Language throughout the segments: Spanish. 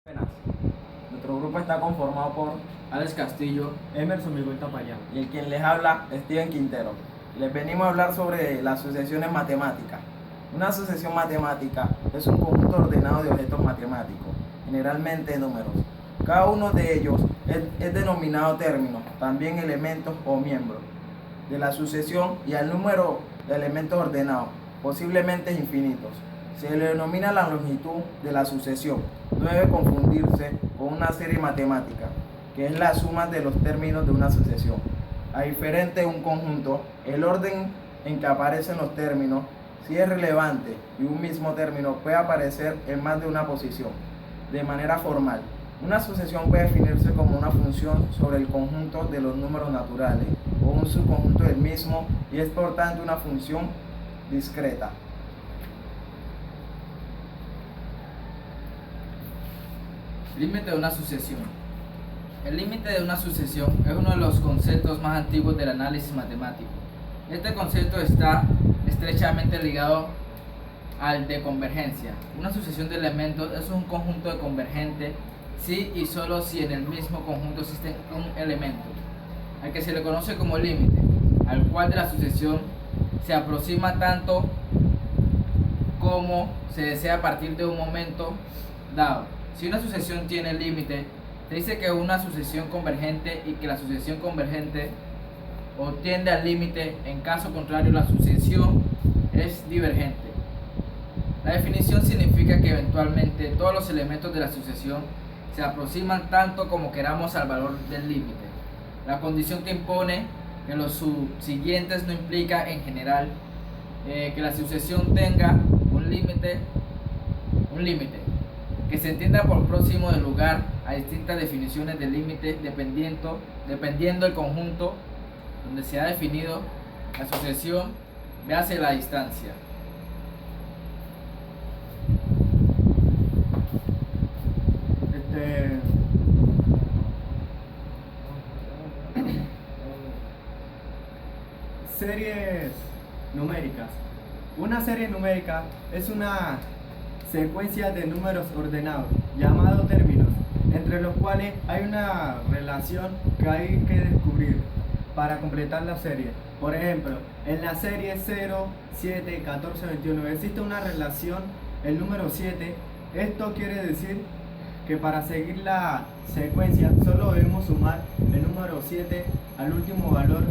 Buenas. Nuestro grupo está conformado por Alex Castillo, Emerson Miguel Tapayán. y el quien les habla, Steven Quintero. Les venimos a hablar sobre las sucesiones matemáticas. Una sucesión matemática es un conjunto ordenado de objetos matemáticos, generalmente números. Cada uno de ellos es denominado término, también elementos o miembros de la sucesión, y al número de elementos ordenados, posiblemente infinitos. Se le denomina la longitud de la sucesión. No debe confundirse con una serie matemática, que es la suma de los términos de una sucesión. A diferente de un conjunto, el orden en que aparecen los términos sí es relevante, y un mismo término puede aparecer en más de una posición. De manera formal, una sucesión puede definirse como una función sobre el conjunto de los números naturales o un subconjunto del mismo, y es por tanto una función discreta. límite de una sucesión. El límite de una sucesión es uno de los conceptos más antiguos del análisis matemático. Este concepto está estrechamente ligado al de convergencia. Una sucesión de elementos es un conjunto de convergente si y solo si en el mismo conjunto existe un elemento, al que se le conoce como límite, al cual de la sucesión se aproxima tanto como se desea a partir de un momento dado. Si una sucesión tiene límite, se dice que es una sucesión convergente y que la sucesión convergente o tiende al límite. En caso contrario, la sucesión es divergente. La definición significa que eventualmente todos los elementos de la sucesión se aproximan tanto como queramos al valor del límite. La condición que impone que los subsiguientes no implica en general que la sucesión tenga un límite que se entienda por próximo del lugar a distintas definiciones de límite dependiendo del conjunto donde se ha definido la sucesión, véase la distancia. Series numéricas. Una serie numérica es una secuencia de números ordenados, llamados términos, entre los cuales hay una relación que hay que descubrir para completar la serie. Por ejemplo, en la serie 0, 7, 14, 21 existe una relación, el número 7. Esto quiere decir que para seguir la secuencia solo debemos sumar el número 7 al último valor,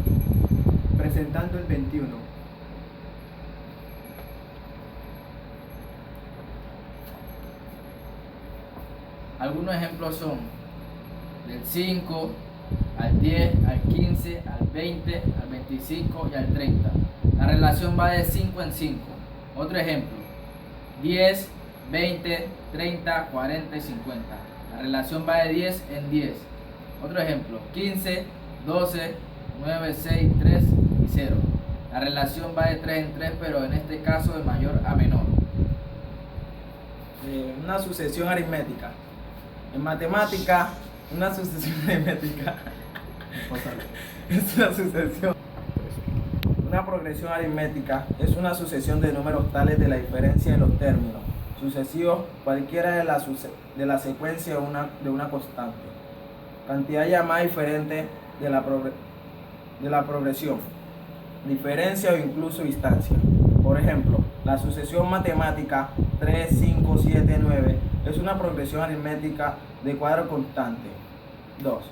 presentando el 21. Algunos ejemplos son del 5 al 10, al 15, al 20, al 25 y al 30. La relación va de 5 en 5. Otro ejemplo, 10, 20, 30, 40 y 50. La relación va de 10 en 10. Otro ejemplo, 15, 12, 9, 6, 3 y 0. La relación va de 3 en 3, pero en este caso de mayor a menor. Una sucesión aritmética. En matemática, una sucesión aritmética es una sucesión. Una progresión aritmética es una sucesión de números tales de la diferencia de los términos sucesivos, cualquiera de la secuencia de una constante, cantidad llamada diferente de la progresión, diferencia o incluso distancia. Por ejemplo, la sucesión matemática 3, 5, 7, 9 es una progresión aritmética de cuadro constante 2,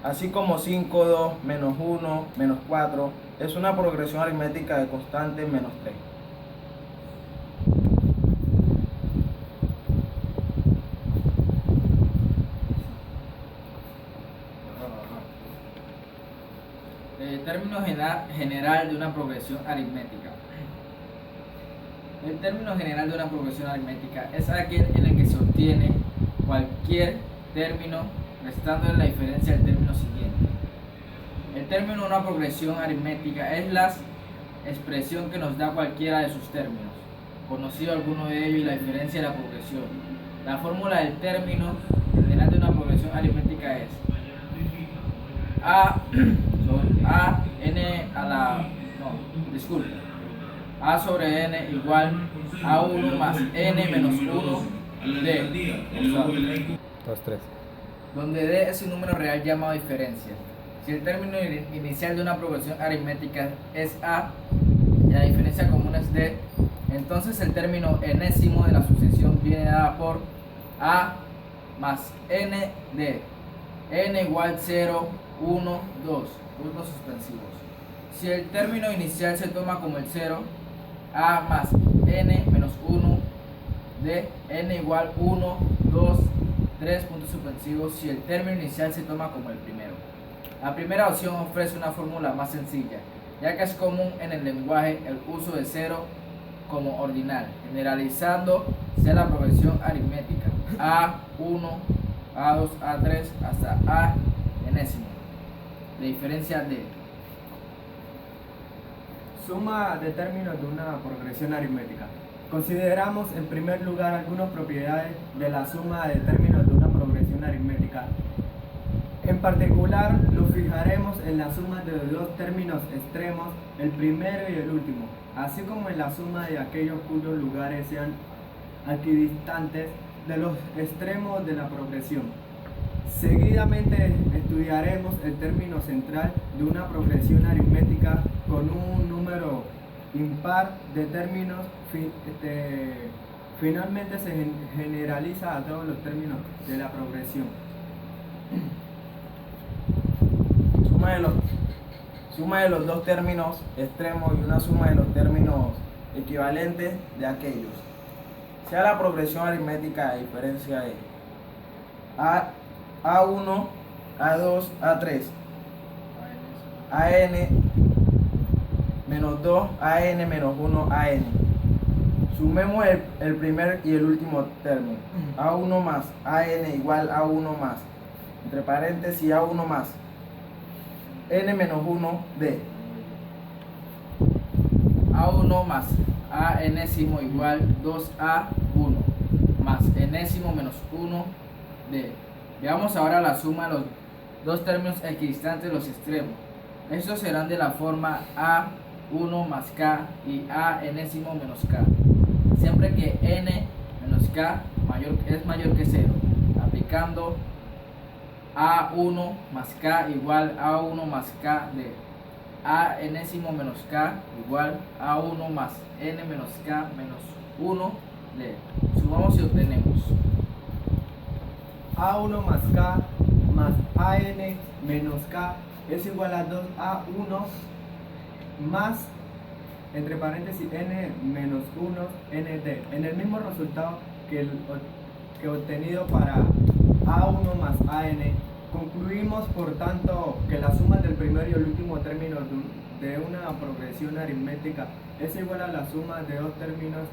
así como 5, 2, menos 1, menos 4 es una progresión aritmética de constante menos 3. Término general de una progresión aritmética. El término general de una progresión aritmética es aquel en el que se obtiene cualquier término restándole la diferencia del término siguiente. El término de una progresión aritmética es la expresión que nos da cualquiera de sus términos, conocido alguno de ellos, y la diferencia de la progresión. La fórmula del término general de una progresión aritmética es A sobre n igual a 1 más n menos 1 d. 2, 3. donde D es un número real llamado diferencia. Si el término inicial de una progresión aritmética es A y la diferencia común es D, entonces el término enésimo de la sucesión viene dada por A más n de n igual 0, 1, 2, puntos suspensivos. Si el término inicial se toma como el 0, A más n menos 1 de n igual 1, 2, 3 puntos suspensivos si el término inicial se toma como el primero. La primera opción ofrece una fórmula más sencilla, ya que es común en el lenguaje el uso de 0 como ordinal, generalizando sea la progresión aritmética A1, A2, A3 hasta A enésimo. La diferencia de Suma de términos de una progresión aritmética. Consideramos en primer lugar algunas propiedades de la suma de términos de una progresión aritmética. En particular, lo fijaremos en la suma de dos términos extremos, el primero y el último, así como en la suma de aquellos cuyos lugares sean equidistantes de los extremos de la progresión. Seguidamente estudiaremos el término central de una progresión aritmética con un número impar de términos. Finalmente se generaliza a todos los términos de la progresión. Suma de los dos términos extremos y una suma de los términos equivalentes de aquellos. Sea la progresión aritmética de diferencia de A1, A2, A3, AN menos 2, AN menos 1, AN. Sumemos el primer y el último término. A1 más AN igual a 1 más, entre paréntesis, A1 más N menos 1 D. A1 más A enésimo igual 2A1 más enésimo menos 1 D. Veamos ahora la suma de los dos términos equidistantes de los extremos. Estos serán de la forma A1 más K y A enésimo menos K, siempre que N menos K es mayor que 0, aplicando A1 más K igual A1 más K de A enésimo menos K igual A1 más N menos K menos 1 de. Sumamos y obtenemos A1 más K más AN menos K es igual a 2A1 más, entre paréntesis, N menos 1 ND. En el mismo resultado que obtenido para A1 más AN, concluimos por tanto que la suma del primero y el último término de una progresión aritmética es igual a la suma de dos términos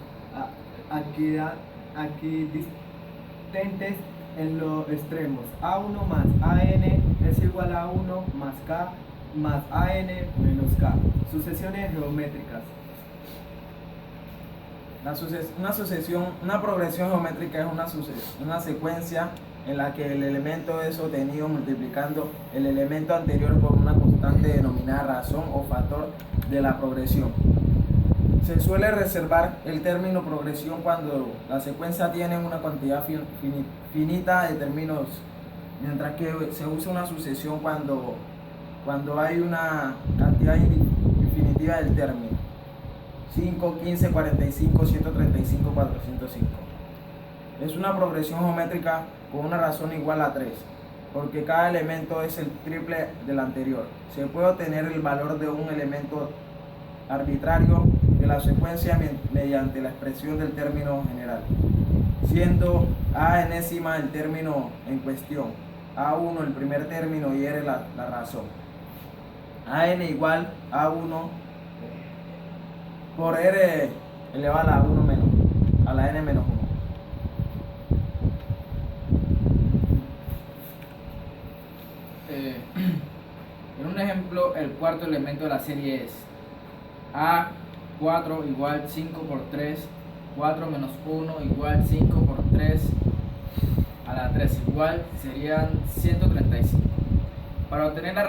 equidistentes en los extremos. A1 más AN es igual a 1 más K más AN menos K. Sucesiones geométricas. Una progresión geométrica es una secuencia en la que el elemento es obtenido multiplicando el elemento anterior por una constante denominada razón o factor de la progresión. Se suele reservar el término progresión cuando la secuencia tiene una cantidad finita de términos, mientras que se usa una sucesión cuando hay una cantidad infinitiva del término. 5, 15, 45, 135, 405. Es una progresión geométrica con una razón igual a 3, porque cada elemento es el triple del anterior. Se puede obtener el valor de un elemento arbitrario de la secuencia mediante la expresión del término general, siendo A enésima el término en cuestión, A1 el primer término y R la razón. AN igual a 1 por R elevado a la 1 menos, a la N menos 1. En un ejemplo, el cuarto elemento de la serie es A4 igual 5 por 3, 4 menos 1 igual 5 por 3 a la 3 igual serían 135. Para obtener la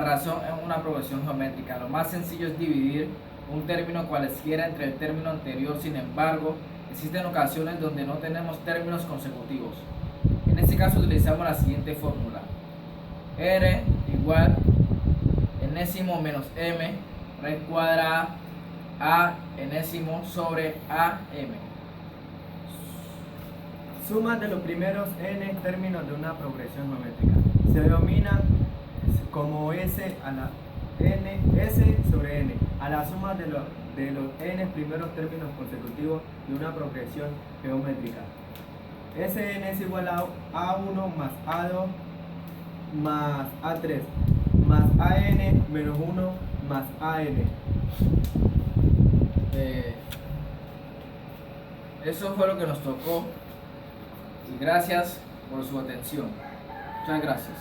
razón en una progresión geométrica, lo más sencillo es dividir un término cualesquiera entre el término anterior. Sin embargo, existen ocasiones donde no tenemos términos consecutivos. En este caso utilizamos la siguiente fórmula: r igual enésimo menos m raíz cuadrada a enésimo sobre am. Suma de los primeros n términos de una progresión geométrica se denomina como s a la n, s sobre n, a la suma de los n primeros términos consecutivos de una progresión geométrica. Sn es igual a a1 más a2 más a3 más an menos 1 más an. Eso fue lo que nos tocó y gracias por su atención. Muchas gracias.